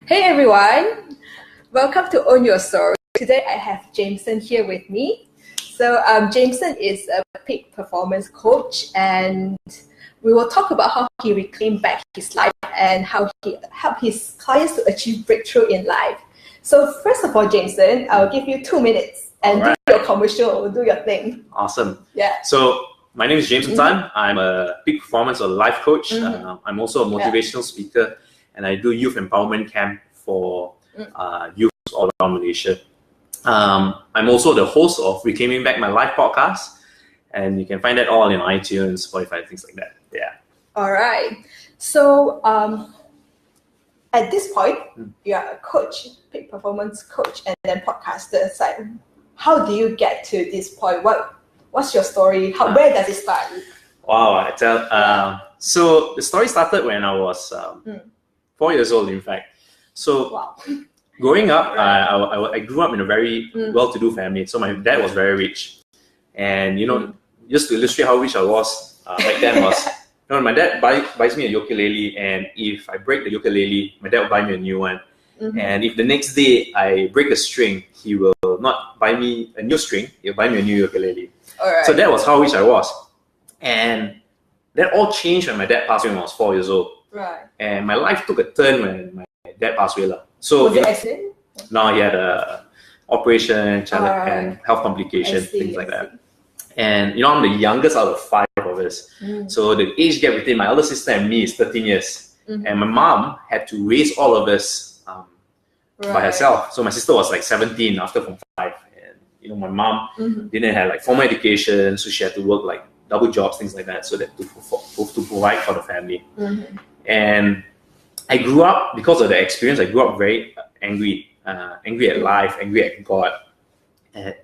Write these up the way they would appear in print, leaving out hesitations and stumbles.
Hey everyone, welcome to Own Your Story. Today I have Jameson here with me. So Jameson is a peak performance coach, and we will talk about how he reclaimed back his life and how he helped his clients to achieve breakthrough in life. So first of all, Jameson, I'll give you 2 minutes and do your commercial, do your thing. Awesome. Yeah. So my name is Jameson Tan. I'm a peak performance or life coach. I'm also a motivational speaker, and I do youth empowerment camp for youth all around Malaysia. I'm also the host of Reclaiming Back My Life podcast, and you can find that all in iTunes, Spotify, things like that. Yeah. All right. So at this point, you are a coach, peak performance coach, and then podcaster. So how do you get to this point? What's your story? Where does it start? Wow, I tell. So the story started when I was 4 years old, in fact. So growing up, I grew up in a very well-to-do family. So my dad was very rich, and just to illustrate how rich I was back then was, my dad buys me a ukulele, and if I break the ukulele, my dad will buy me a new one. And if the next day I break a string, he will not buy me a new string, he'll buy me a new ukulele. So that was how rich I was. And that all changed when my dad passed away when I was 4 years old. Right. And my life took a turn when my dad passed away. So was it accident? No, he had a operation, and health complications, things like that. And I'm the youngest out of 5 of us. So the age gap between my elder sister and me is 13 years. And my mom had to raise all of us by herself. So my sister was like 17 after Form 5. And my mom didn't have like formal education, so she had to work like double jobs, things like that, so that to provide for the family. And I grew up, because of the experience, I grew up very angry at life, angry at God. And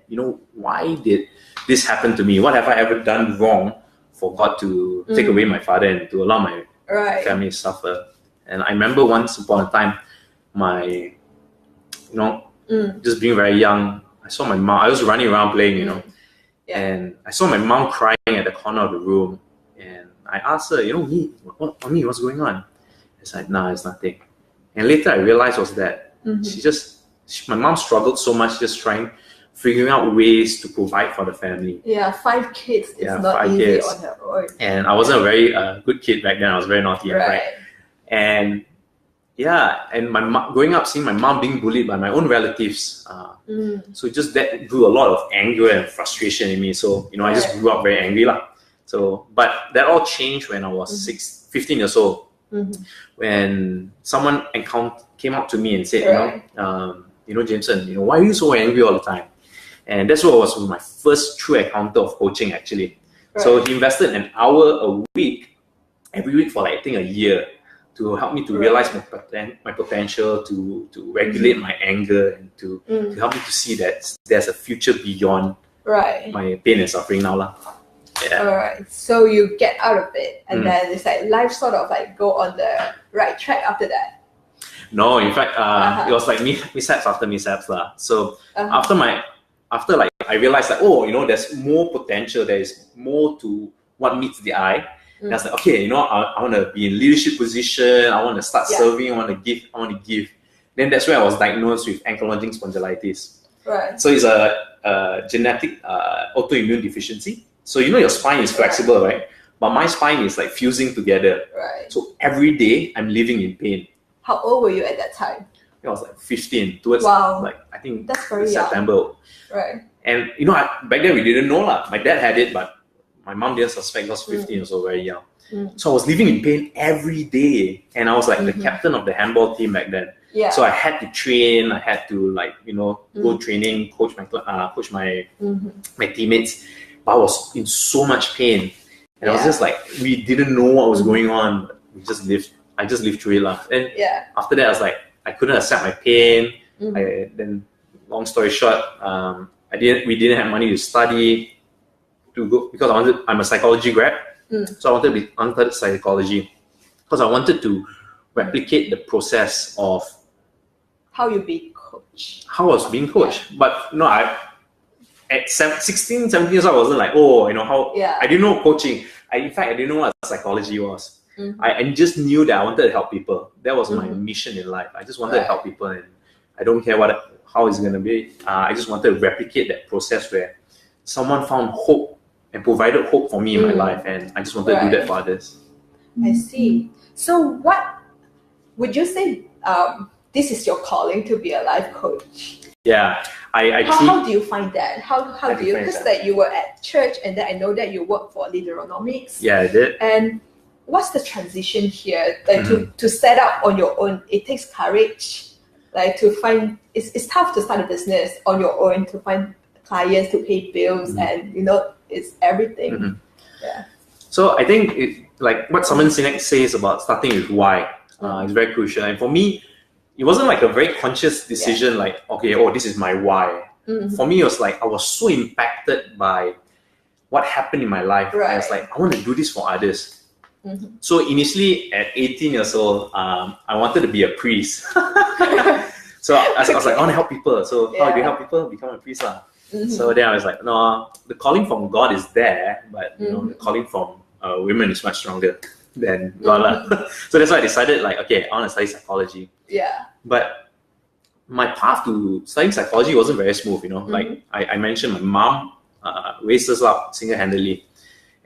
why did this happen to me? What have I ever done wrong for God to take away my father and to allow my family to suffer? And I remember once upon a time, my, just being very young, I saw my mom. I was running around playing, and I saw my mom crying at the corner of the room. And I asked her, Mommy, what's going on? It's like, nah, it's nothing. And later I realized was that my mom struggled so much just figuring out ways to provide for the family. Yeah, 5 kids is not easy on her own. And I wasn't a very good kid back then. I was very naughty. And growing up, seeing my mom being bullied by my own relatives, so just that grew a lot of anger and frustration in me. So I just grew up very angry So, but that all changed when I was 15 years old, when someone came up to me and said, Jameson, why are you so angry all the time? And that's what was my first true encounter of coaching, actually. So he invested an hour a week, every week for I think a year, to help me to realize my potential, to regulate my anger, and to help me to see that there's a future beyond my pain and suffering now. Yeah. All right. So you get out of it, and then it's like life sort of like go on the right track after that. No, in fact, it was like mishaps after mishaps So after I realized that there's more potential. There is more to what meets the eye. And I was like, okay, I want to be in leadership position. I want to start serving. I want to give. Then that's where I was diagnosed with ankylosing spondylitis. Right. So it's a genetic autoimmune deficiency. So your spine is flexible, right? But my spine is like fusing together. Right. So every day I'm living in pain. How old were you at that time? I was like 15. Towards I think that's very September. Young. Right. And back then we didn't know My dad had it, but my mom didn't suspect. I was 15, so very young. So I was living in pain every day, and I was like the captain of the handball team back then. Yeah. So I had to train. I had to go training, coach my teammates. But I was in so much pain, and I was just like, we didn't know what was going on. We just lived. I just lived through it, And after that, I was like, I couldn't accept my pain. Then, long story short, we didn't have money to study, to go, because I'm a psychology grad. So I wanted to be Untitled Psychology, because I wanted to replicate the process of how you be coached. How I was being coached. But at 16, 17 years old, I wasn't like, how I didn't know coaching. In fact, I didn't know what psychology was. I just knew that I wanted to help people. That was my mission in life. I just wanted to help people, and I don't care how it's going to be. I just wanted to replicate that process where someone found hope and provided hope for me in my life, and I just wanted to do that for others. I see. So what would you say this is your calling to be a life coach? Yeah, how do you find that? How do you, because that you were at church, and then I know that you work for Leaderonomics. Yeah, I did. And what's the transition here? Like to set up on your own, it takes courage. Like to find, it's tough to start a business on your own, to find clients, to pay bills, and it's everything. Yeah. So I think like what Simon Sinek says about starting with why is very crucial. And for me, it wasn't like a very conscious decision, like, okay, this is my why. For me, it was like I was so impacted by what happened in my life. I was like, I want to do this for others. So initially at 18 years old, I wanted to be a priest. So I was like, I want to help people. So how do you help people? Become a priest. So then I was like, no, the calling from God is there, but the calling from women is much stronger than God. So that's why I decided, like, okay, I want to study psychology. Yeah. But my path to studying psychology wasn't very smooth, Like I mentioned, my mom raised us up single-handedly.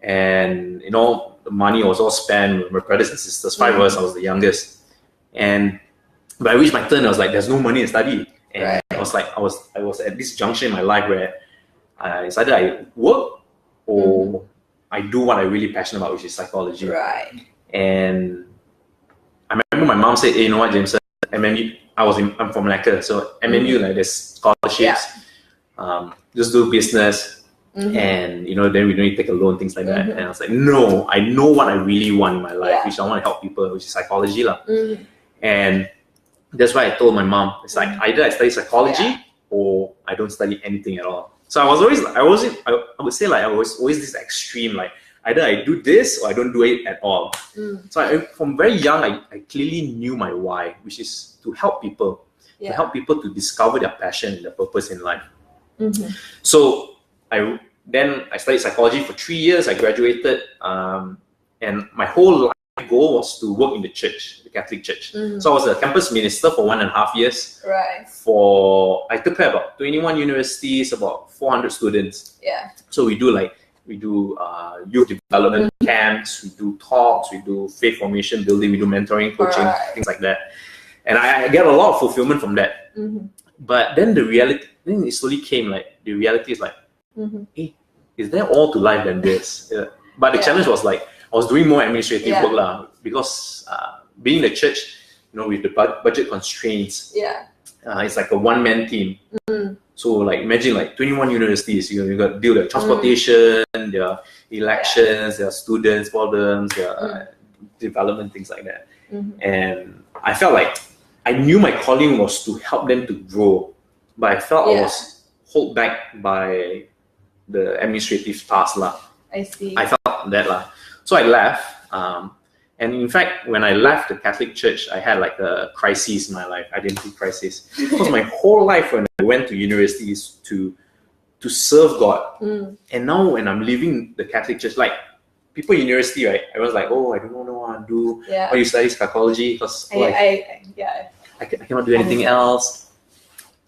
And, the money was all spent with my brothers and sisters. 5 of us, I was the youngest. And when I reached my turn, I was like, there's no money to study. And I was like, I was at this junction in my life where it's either I work or I do what I'm really passionate about, which is psychology. Right. And I remember my mom said, hey, you know what, Jameson, MNU, I'm from Malacca, so MNU, like, there's scholarships. Just do business. And then we don't need to take a loan, things like that. And I was like, no, I know what I really want in my life, which I want to help people, which is psychology. And that's why I told my mom, it's like either I study psychology or I don't study anything at all. So I was always, I would say, like, I was always this extreme, like either I do this or I don't do it at all. So from very young, I clearly knew my why, which is to help people, to help people to discover their passion and their purpose in life. So I studied psychology for 3 years. I graduated, and my whole life goal was to work in the church, the Catholic Church. So I was a campus minister for 1.5 years. Right. I took care of about 21 universities, about 400 students. Yeah. So we do youth development camps, we do talks, we do faith formation building, we do mentoring, coaching, things like that. And I get a lot of fulfillment from that. But then it slowly came, like, the reality is like, hey, is there all to life than this? But the challenge was, like, I was doing more administrative work because being in the church, with the budget constraints, it's like a one-man team. So, like, imagine, like, 21 universities, you got to deal with transportation, their elections, their students' problems, their development, things like that. And I felt like I knew my calling was to help them to grow, but I felt I was held back by the administrative task. I see. I felt that. So I left. And in fact, when I left the Catholic Church, I had like a crisis in my life, identity crisis. Because my whole life when I went to universities to serve God. And now when I'm leaving the Catholic Church, like, people in university, right? Everyone's like, oh, I don't know what to do. Oh, you study psychology? Because I cannot do anything else.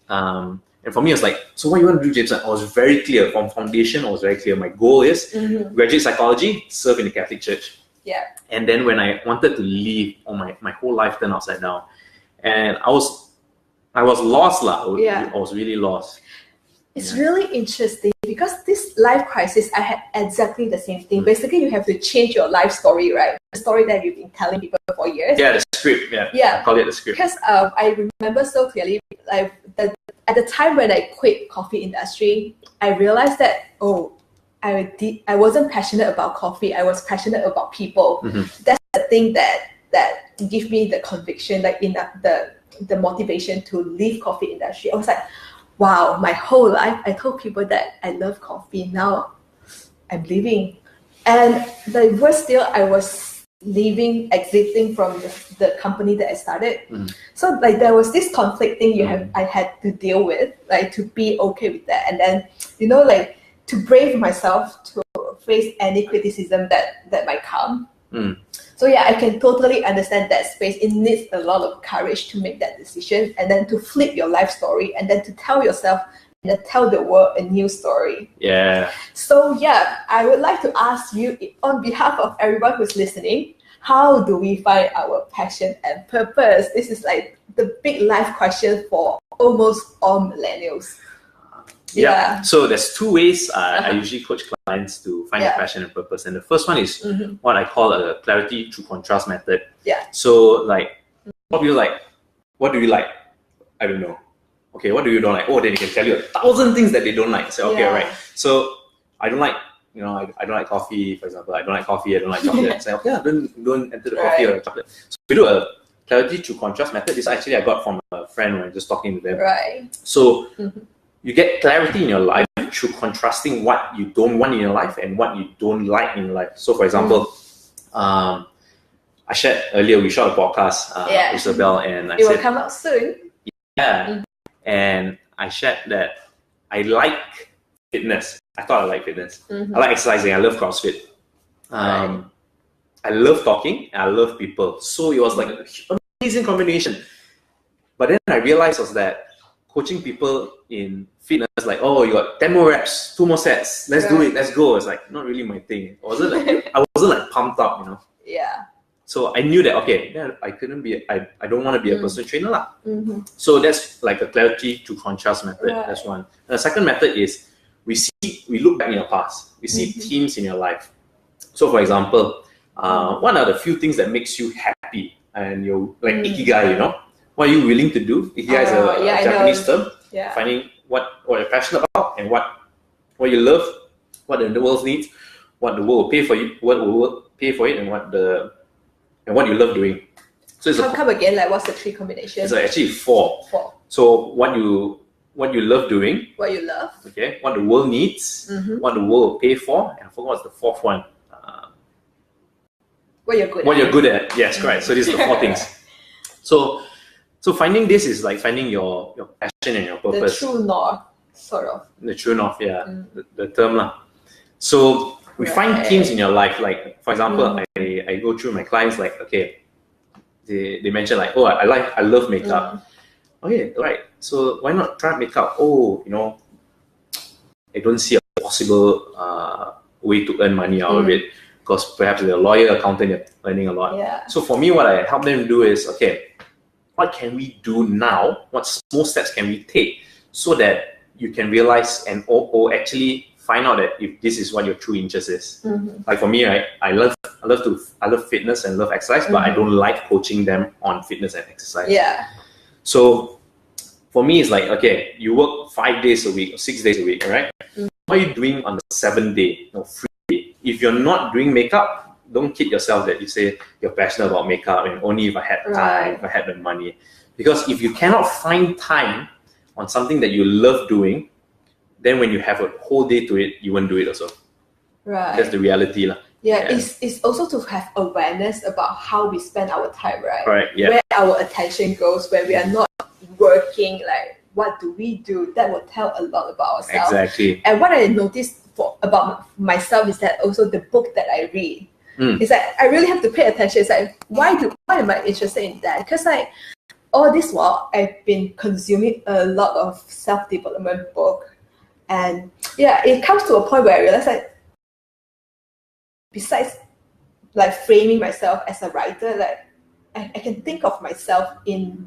And for me, it was like, so what you want to do, Jameson? I was very clear. From foundation, I was very clear. My goal is graduate psychology, serve in the Catholic Church. Yeah. And then when I wanted to leave, my whole life turned upside down. And I was lost. I was really lost. It's really interesting because this life crisis, I had exactly the same thing. Basically, you have to change your life story, right? The story that you've been telling people for years. Yeah, the script. Yeah. I call it the script. Because I remember so clearly, like, at the time when I quit coffee industry, I realized that, I wasn't passionate about coffee. I was passionate about people. That's the thing that gave me the conviction, like, in the motivation to leave coffee industry. I was like, wow, my whole life I told people that I love coffee. Now I'm leaving. And the worst still, I was exiting from the company that I started. So, like, there was this conflict thing I had to deal with, like, to be okay with that. And then, like, to brave myself to face any criticism that might come. So yeah, I can totally understand that space. It needs a lot of courage to make that decision, and then to flip your life story, and then to tell yourself and then tell the world a new story. Yeah. So yeah, I would like to ask you, on behalf of everyone who's listening, how do we find our passion and purpose? This is like the big life question for almost all millennials. Yeah. So there's two ways I usually coach clients to find their passion and purpose. And the first one is what I call a clarity through contrast method. Yeah. So like, what do you like? What do you like? I don't know. Okay, what do you don't like? Oh, then you can tell you 1,000 things that they don't like. Say, okay, all right. So I don't like, I don't like coffee, for example. I don't like coffee, I don't like chocolate. Say, okay, don't enter the coffee or the chocolate. So we do a clarity through contrast method. This actually I got from a friend when I was just talking to them. Right. So you get clarity in your life through contrasting what you don't want in your life and what you don't like in your life. So for example, I shared earlier, we shot a podcast, Isabelle, and it will come out soon. Yeah. And I shared that I like fitness. I thought I like fitness. I like exercising. I love CrossFit. I love talking. And I love people. So it was like an amazing combination. But then I realized was that coaching people in fitness, like, oh, you got 10 more reps, 2 more sets, let's do it, let's go. It's like not really my thing. I wasn't like pumped up, Yeah. So I knew that I couldn't be. I don't want to be a personal trainer lah. So that's like a clarity to contrast method. Right. That's one. And the second method is we look back in your past. We see themes in your life. So for example, what are the few things that makes you happy and you're like ikigai? What are you willing to do? Ikigai is a Japanese term. Yeah. Finding what you're passionate about and what you love, what the world needs, what the world will pay for you, what the world will pay for it, and what you love doing. So it's come again, like what's the three combinations? It's actually four. So what you love doing. What you love. Okay. What the world needs. What the world will pay for. And I forgot what's the fourth one. What you're good at. What you're good at. Yes, correct. So these are the four things. So finding this is like finding your passion and your purpose. The true north, sort of. The true north, yeah. The term lah. So we find themes in your life, like for example, I go through my clients, like, okay, they mention like, oh, I love makeup. Okay, right. So why not try makeup? Oh, I don't see a possible way to earn money out of it, because perhaps they're a lawyer, accountant, you're earning a lot. Yeah. So for me, what I help them do is, okay, what can we do now? What small steps can we take so that you can realize and or actually find out that if this is what your true interest is. Like for me, right, I love fitness and love exercise, but I don't like coaching them on fitness and exercise. Yeah. So for me, it's like, okay, you work 5 days a week or 6 days a week, right? What are you doing on the 7th day, free day? If you're not doing makeup, don't kid yourself that you say you're passionate about makeup and only if I had time, if I had the money. Because if you cannot find time on something that you love doing, then when you have a whole day to it, you won't do it also. Right. That's the reality lah. Yeah, it's also to have awareness about how we spend our time, right? Right, yeah. Where our attention goes when we are not working, like what do we do? That will tell a lot about ourselves. Exactly. And what I noticed about myself is that also the book that I read, it's like I really have to pay attention. It's like, why am I interested in that? Because like all this while I've been consuming a lot of self-development book. And yeah, it comes to a point where I realize like besides like framing myself as a writer, like I can think of myself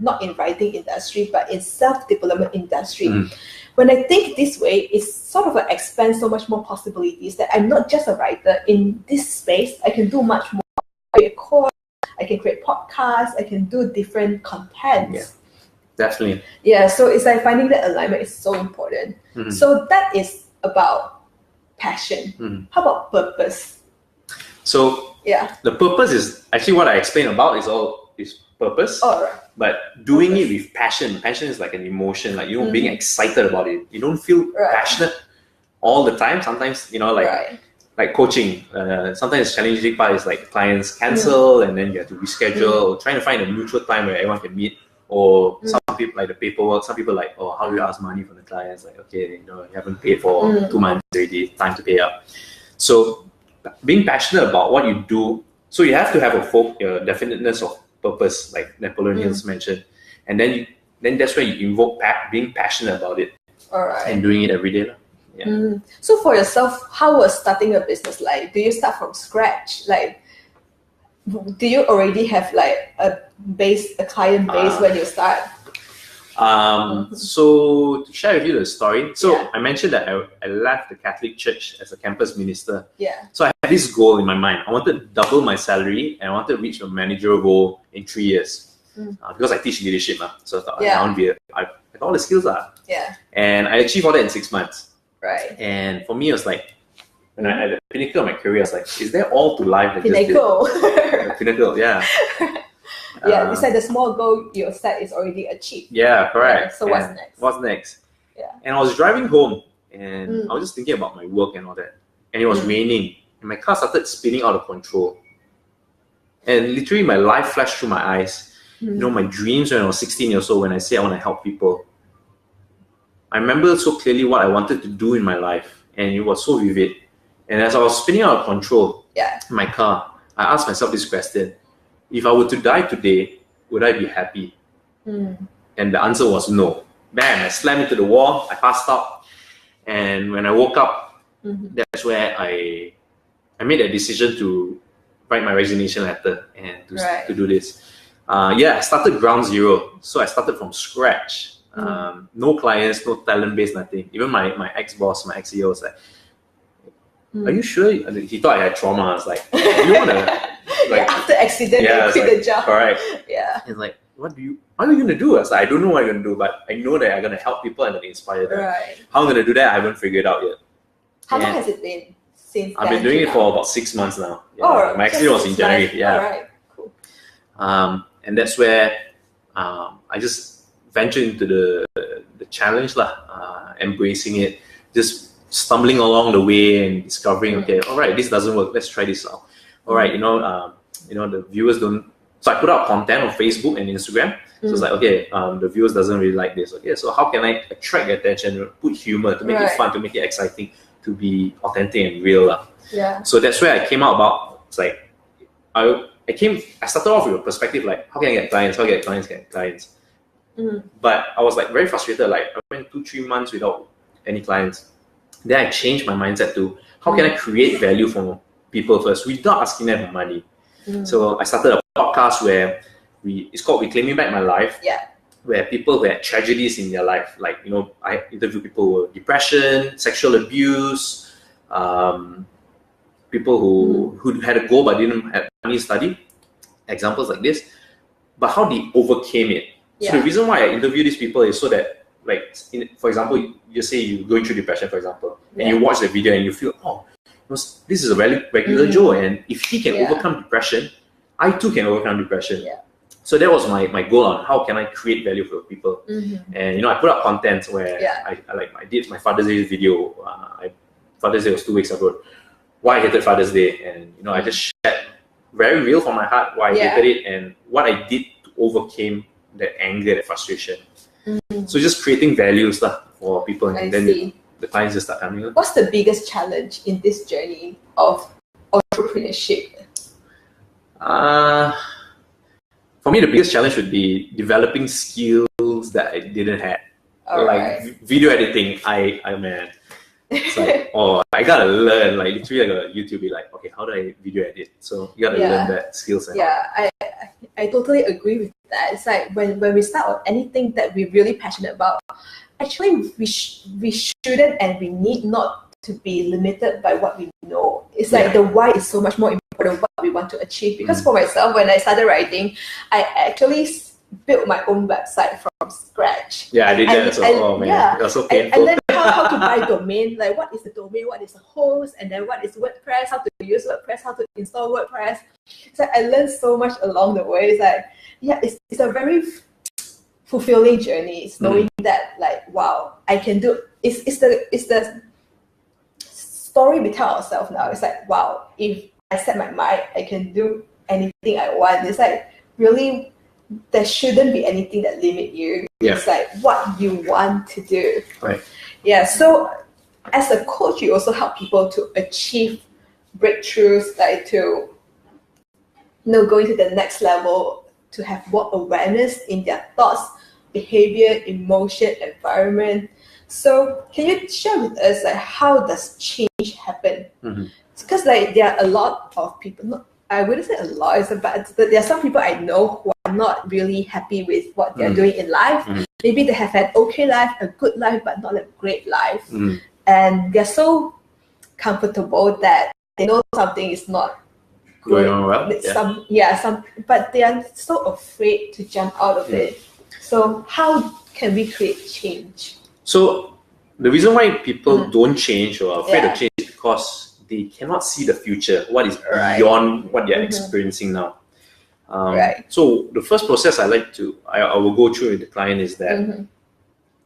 not in writing industry, but in self-development industry. When I think this way, it's sort of expands so much more possibilities that I'm not just a writer. In this space, I can do much more. I can create course, I can create podcasts, I can do different contents. Yeah, definitely. Yeah, so it's like finding that alignment is so important. So that is about passion. How about purpose? So the purpose is actually what I explained about is purpose. Oh, right. But doing it with passion. Passion is like an emotion, like being excited about it. You don't feel passionate all the time. Sometimes like coaching. Sometimes challenging part is like clients cancel and then you have to reschedule, or trying to find a mutual time where everyone can meet. Or some people like the paperwork. Some people like, oh, how do you ask money from the clients? Like, okay, you haven't paid for 2 months already. Time to pay up. So being passionate about what you do So you have to have a definiteness of purpose, like Napoleon Hill's mentioned, and then that's where you invoke being passionate about it, and doing it every day. Yeah. So for yourself, how was starting a business like? Do you start from scratch? Like, do you already have like a client base when you start? So to share with you the story, I mentioned that I left the Catholic Church as a campus minister. Yeah. So I had this goal in my mind. I wanted to double my salary and I wanted to reach a managerial role in 3 years. Because I teach leadership, so I thought I got all the skills. Yeah. And I achieved all that in 6 months. Right. And for me, it was like, when I at the pinnacle of my career, I was like, is there all to life that pinnacle? The pinnacle, yeah. Yeah, it's like the small goal you set is already achieved. Yeah, correct. Yeah, so what's next? What's next? Yeah. And I was driving home and I was just thinking about my work and all that. And it was raining and my car started spinning out of control. And literally my life flashed through my eyes. You know, my dreams when I was 16 years old, when I say I want to help people. I remember so clearly what I wanted to do in my life, and it was so vivid. And as I was spinning out of control in my car, I asked myself this question: if I were to die today, would I be happy? And the answer was no. Bam! I slammed into the wall. I passed out, and when I woke up, that's where I made a decision to write my resignation letter and to do this. I started ground zero. So I started from scratch. No clients, no talent base, nothing. Even my ex-boss, my ex-CEO was like, are you sure? He thought I had trauma. I was like, you want to... after accident, you quit the job. Correct. Yeah. He's like, what are you going to do? I was like, I don't know what I'm going to do, but I know that I'm going to help people and I'm going to inspire them. Right. How I'm going to do that, I haven't figured out yet. How long has it been since I've been doing it for about 6 months now. My accident was in January. Months. Yeah. All right. Cool. And that's where I just ventured into the challenge, embracing it, just stumbling along the way and discovering, okay, all right, this doesn't work. Let's try this out. All right, the viewers don't. So I put out content on Facebook and Instagram. So it's like, okay, the viewers doesn't really like this. Okay, so how can I attract attention, put humor to make it fun, to make it exciting, to be authentic and real. Yeah. So that's where I came out about. It's like I started off with a perspective like, how can I get clients? How can I get clients? But I was like very frustrated. Like I went 2-3 months without any clients. Then I changed my mindset to how can I create value for people first without asking them for money. So I started a podcast where it's called Reclaiming Back My Life. Yeah. Where people who had tragedies in their life, like I interview people with depression, sexual abuse, people who had a goal but didn't have money to study, examples like this, but how they overcame it. So the reason why I interview these people is so that, like, for example, you say you're going through depression, for example, and you watch the video and you feel, this is a regular Joe, and if he can overcome depression, I too can overcome depression. Yeah. So that was my goal on how can I create value for people. And I put up content where I did my Father's Day video. Father's Day was 2 weeks ago. Why I hated Father's Day, and I just shared very real from my heart why I hated it and what I did to overcome that anger, that frustration. So just creating values for people, and then the clients just start coming. What's the biggest challenge in this journey of entrepreneurship? For me, the biggest challenge would be developing skills that I didn't have. Video editing, it's like, I gotta learn. Like literally, I gotta YouTube be like, okay, how do I video edit? So you gotta learn that skill set. Yeah, I totally agree with that. It's like when we start on anything that we're really passionate about, actually we shouldn't and we need not to be limited by what we know. It's like the why is so much more important what we want to achieve. Because for myself, when I started writing, I actually built my own website from scratch. Yeah, I did that. It was so painful. And then how to buy domain, like what is the domain, what is the host, and then what is WordPress, how to use WordPress, how to install WordPress. So I learned so much along the way. It's like, it's a very fulfilling journey. It's knowing that, like, wow, I can do. It's the story we tell ourselves now. It's like, wow, if I set my mind, I can do anything I want. It's like really, there shouldn't be anything that limit you. It's like what you want to do. Right. Yeah. So as a coach, you also help people to achieve breakthroughs, like to going to the next level, to have more awareness in their thoughts, behavior, emotion, environment. So can you share with us like how does change happen? Because like there are a lot of people, I wouldn't say a lot, but there are some people I know who are not really happy with what they're doing in life. Maybe they have an okay life, a good life, but not a great life. And they're so comfortable that they know something is not good. Going on well? But they are so afraid to jump out of it. So how can we create change? So the reason why people don't change or are afraid of change is because they cannot see the future, what is beyond what they're experiencing now. So the first process I will go through with the client is that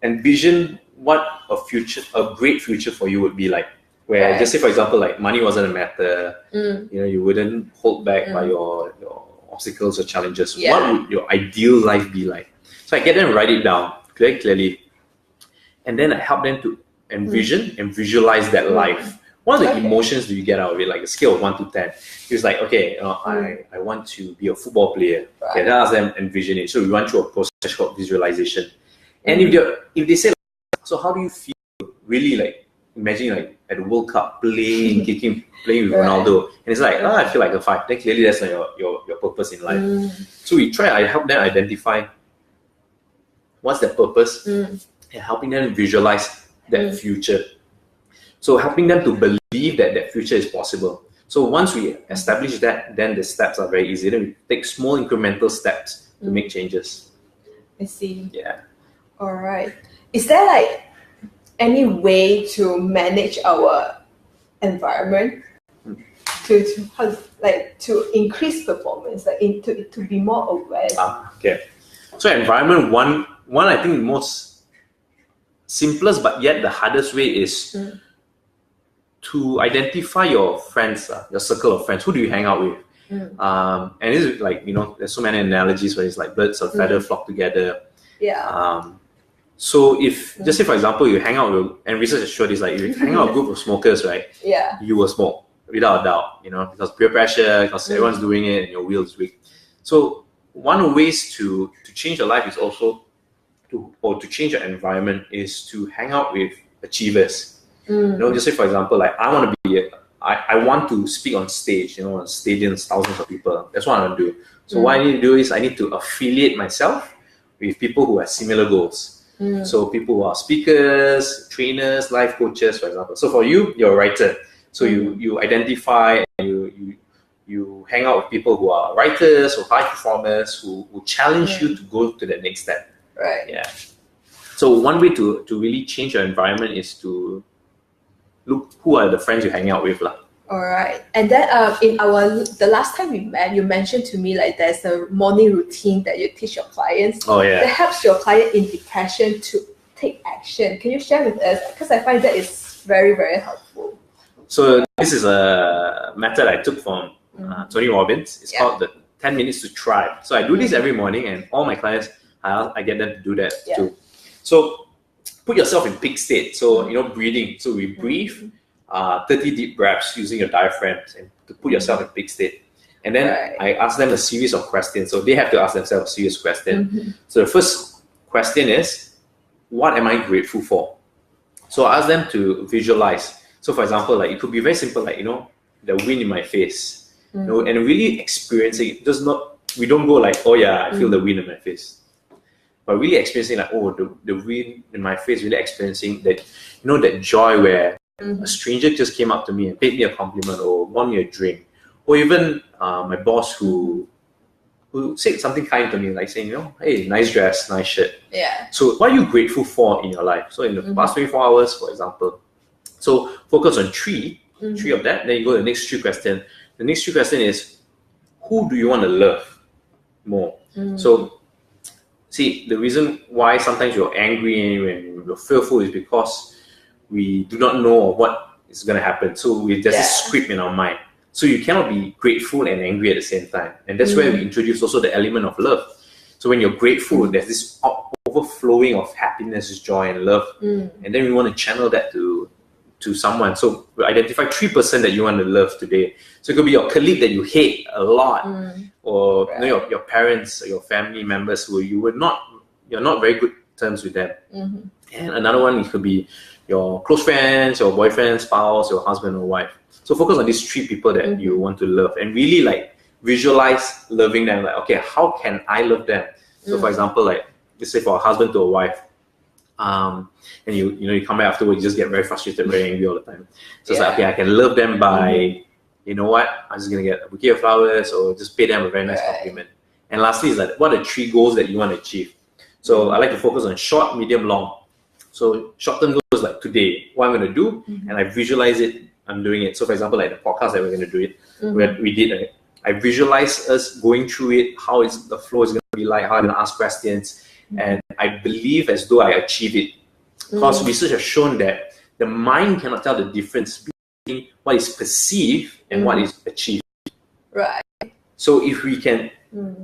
envision what a great future for you would be like. Where just say for example, like money wasn't a matter, you wouldn't hold back by your obstacles or challenges. What would your ideal life be like? So I get them to write it down very clearly, and then I help them to envision and visualize that life. What are the emotions do you get out of it? Like a scale of 1 to 10. It's like, okay, I want to be a football player. Okay, then ask them envision it. So we run through a process called visualization. And if they say, so how do you feel? Really like imagine like at the World Cup playing with Ronaldo, and it's like, I feel like a 5. Then clearly that's not your purpose in life. So I help them identify what's their purpose and helping them visualize that future. So helping them to believe that that future is possible. So once we establish that, then the steps are very easy. Then we take small incremental steps to make changes. I see. Yeah. All right. Is there like any way to manage our environment to increase performance, like to be more aware? Okay. So environment one I think the most simplest but yet the hardest way is to identify your friends, your circle of friends. Who do you hang out with? And it's like, there's so many analogies where it's like birds of feather flock together. So if, just say for example, you hang out with, and research has showed this, like if you hang out with a group of smokers, right? You will smoke without a doubt, because peer pressure, because everyone's doing it and your will is weak. So one of the ways to change your life is also to change your environment is to hang out with achievers. Just say for example, like I want to speak on stage, on stadiums, thousands of people. That's what I want to do. So what I need to do is I need to affiliate myself with people who have similar goals. So people who are speakers, trainers, life coaches, for example. So for you, you're a writer. So you identify and you hang out with people who are writers or high performers who challenge you to go to the next step. Right. Yeah. So one way to really change your environment is to look who are the friends you hang out with. All right. And then the last time we met, you mentioned to me like there's a morning routine that you teach your clients. That helps your client in depression to take action. Can you share with us? Because I find that is very, very helpful. So this is a method I took from Tony Robbins. It's called the 10 minutes to thrive. So I do this every morning, and all my clients, I get them to do that too. So put yourself in peak state. So, breathing. So we breathe 30 deep breaths using your diaphragm and to put yourself in peak state. And then I ask them a series of questions. So they have to ask themselves a serious question. So the first question is, what am I grateful for? So I ask them to visualize. So for example, like it could be very simple, like, the wind in my face, and really experiencing it. We don't go like, oh yeah, I feel the wind in my face. But really experiencing like, the wind in my face, really experiencing that, that joy where a stranger just came up to me and paid me a compliment or bought me a drink. Or even my boss who said something kind to me, like saying, hey, nice dress, nice shirt. Yeah. So what are you grateful for in your life? So in the past 24 hours, for example. So focus on three of that. Then you go to the next 3 questions. The next 3 question is, who do you want to love more? So see, the reason why sometimes you're angry and you're fearful is because we do not know what is going to happen. So there's this script in our mind. So you cannot be grateful and angry at the same time. And that's where we introduce also the element of love. So when you're grateful, there's this overflowing of happiness, joy, and love. And then we want to channel that to to someone. So identify 3% that you want to love today. So it could be your colleague that you hate a lot, or your parents or your family members who you're not very good terms with them. And another one, it could be your close friends, your boyfriend, spouse, your husband or wife. So focus on these 3 people that you want to love, and really like visualize loving them. Like, okay, how can I love them? So for example, like let's say for a husband to a wife, and you come back afterwards, you just get very frustrated, very angry all the time. So it's like, okay, I can love them by, you know what, I'm just gonna get a bouquet of flowers or just pay them a very nice compliment. And lastly is like, what are 3 goals that you want to achieve? So I like to focus on short, medium, long. So short-term goals like today, what I'm gonna do, and I visualize it, I'm doing it. So for example, like the podcast that we're gonna do it, we did, I visualize us going through it, how the flow is gonna be like, how I'm gonna ask questions. And I believe as though I achieve it. Because research has shown that the mind cannot tell the difference between what is perceived and what is achieved. Right. So if we can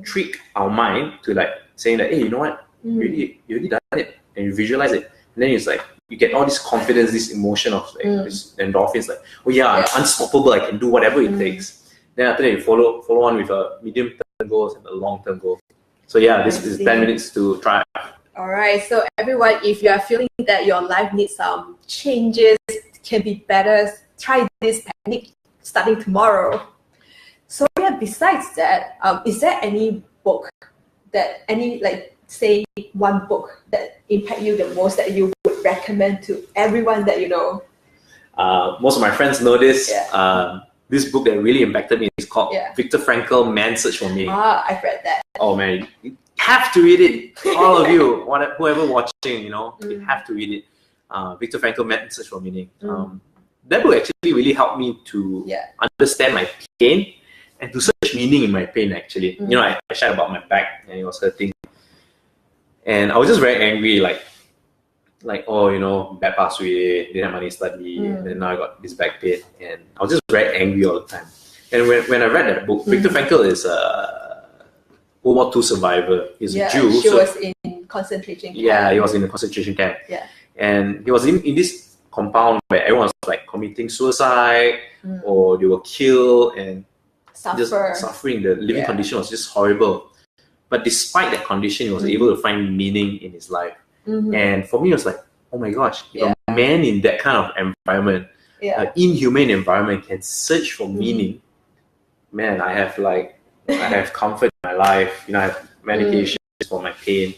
trick our mind to like saying that, hey, you know what, you already done it, and you visualize it, and then it's like you get all this confidence, this emotion of like this endorphins, like, oh yeah, I'm unstoppable, I can do whatever it takes. Then after that, you follow on with a medium-term goals and a long-term goal. So yeah, this is 10 minutes to try. All right. So everyone, if you are feeling that your life needs some changes, can be better, try this technique starting tomorrow. So yeah, besides that, is there any book say one book that impact you the most that you would recommend to everyone that you know? Most of my friends know this. This book that really impacted me is called Viktor Frankl, Man's Search for Meaning. I've read that. Oh man, you have to read it. All of you, whoever watching, you have to read it. Viktor Frankl, Man's Search for Meaning. That book actually really helped me to understand my pain and to search meaning in my pain actually. I shared about my back and it was hurting. And I was just very angry, like, bad past week, didn't have money to study, and then now I got this back pain, and I was just very angry all the time. And when I read that book, Viktor Frankl is a World War II survivor. He's a Jew. He was in concentration camp. Yeah, he was in a concentration camp. Yeah. And he was in this compound where everyone was like committing suicide or they were killed and just suffering. The living condition was just horrible. But despite that condition, he was able to find meaning in his life. And for me, it was like, oh my gosh, if a man in that kind of environment, an inhumane environment, can search for meaning, man, I have comfort in my life, I have medication for my pain.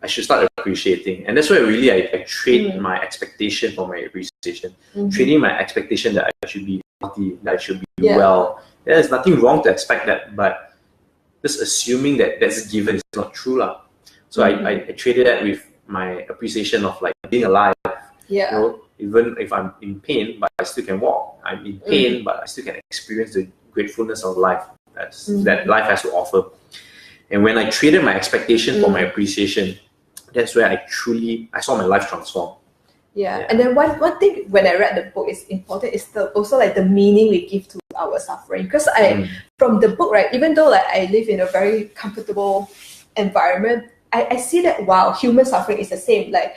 I should start appreciating. And that's where really I trade my expectation for my appreciation. Trading my expectation that I should be healthy, that I should be well. There's nothing wrong to expect that, but just assuming that that's given is not true. So I traded that with my appreciation of like being alive. Even if I'm in pain, but I still can walk. I'm in pain, but I still can experience the gratefulness of life that life has to offer. And when I traded my expectation for my appreciation, that's where I saw my life transform. And then one thing when I read the book is important is also like the meaning we give to our suffering. Because from the book, right, even though like I live in a very comfortable environment, I see that human suffering is the same. Like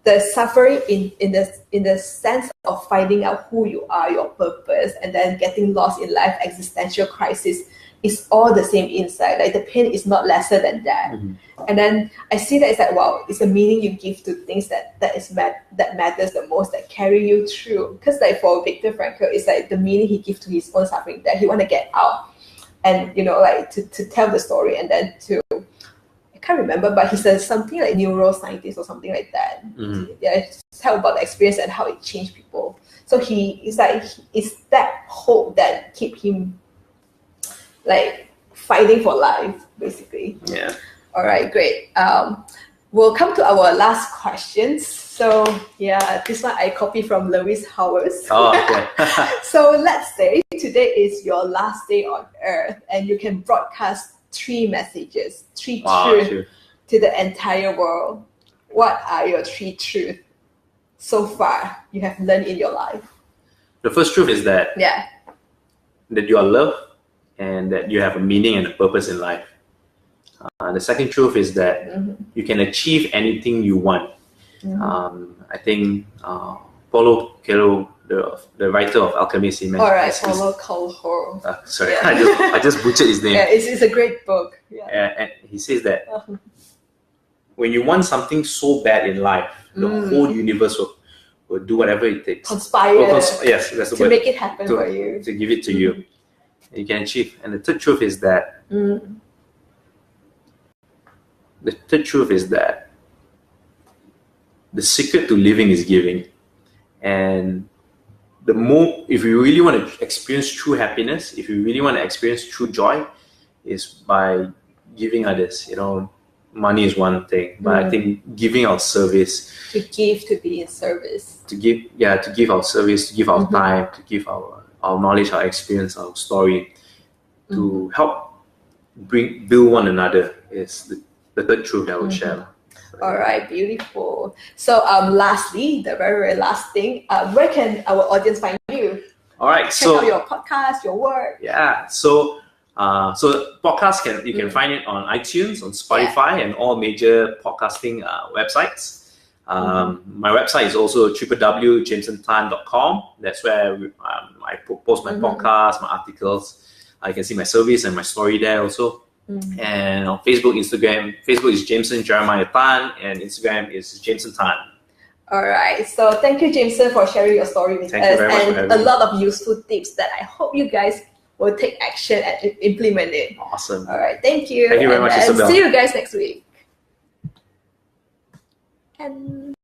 the suffering in the sense of finding out who you are, your purpose, and then getting lost in life, existential crisis, is all the same inside. Like the pain is not lesser than that. And then I see that it's like, it's the meaning you give to things that matters the most, that carry you through. Because like for Viktor Frankl, it's like the meaning he gives to his own suffering, that he want to get out and like to tell the story, and then to, I can't remember, but he says something like neuroscientist or something like that. Tell about the experience and how it changed people. So it's that hope that keep him like fighting for life, basically. All right, great. We'll come to our last questions. So this one I copy from Lewis Howes. So let's say today is your last day on Earth, and you can broadcast 3 messages, 3 truths to the entire world. What are your 3 truths so far you have learned in your life? The first truth is that you are loved and that you have a meaning and a purpose in life. The second truth is that you can achieve anything you want. I think Paulo Coelho, the writer of Alchemist. All right, Paulo Coelho. Sorry, I just butchered his name. Yeah, it's a great book. Yeah. And he says that when you want something so bad in life, the whole universe will do whatever it takes. Conspire. Yes, that's the to word. Make it happen for you. To give it to you. You can achieve. And the third truth is that the secret to living is giving. And if you really want to experience true happiness, if you really want to experience true joy, is by giving others. Money is one thing, but I think giving our service, to be in service, to give our service, to give our time, to give our knowledge, our experience, our story, to help build one another is the third truth that I would share. All right, beautiful. So lastly, the very, very last thing, where can our audience find you? All right, check out your podcast, your work. Yeah, so podcast you can find it on iTunes, on Spotify, and all major podcasting websites. My website is also www.jamesontan.com. That's where I post my podcast, my articles. You can see my service and my story there also. And on Facebook, Instagram, Facebook is Jameson Jeremiah Tan, and Instagram is Jameson Tan. All right. So thank you, Jameson, for sharing your story with us, and a lot of useful tips that I hope you guys will take action and implement it. Awesome. All right. Thank you. Thank you very much, Isabelle. See you guys next week. And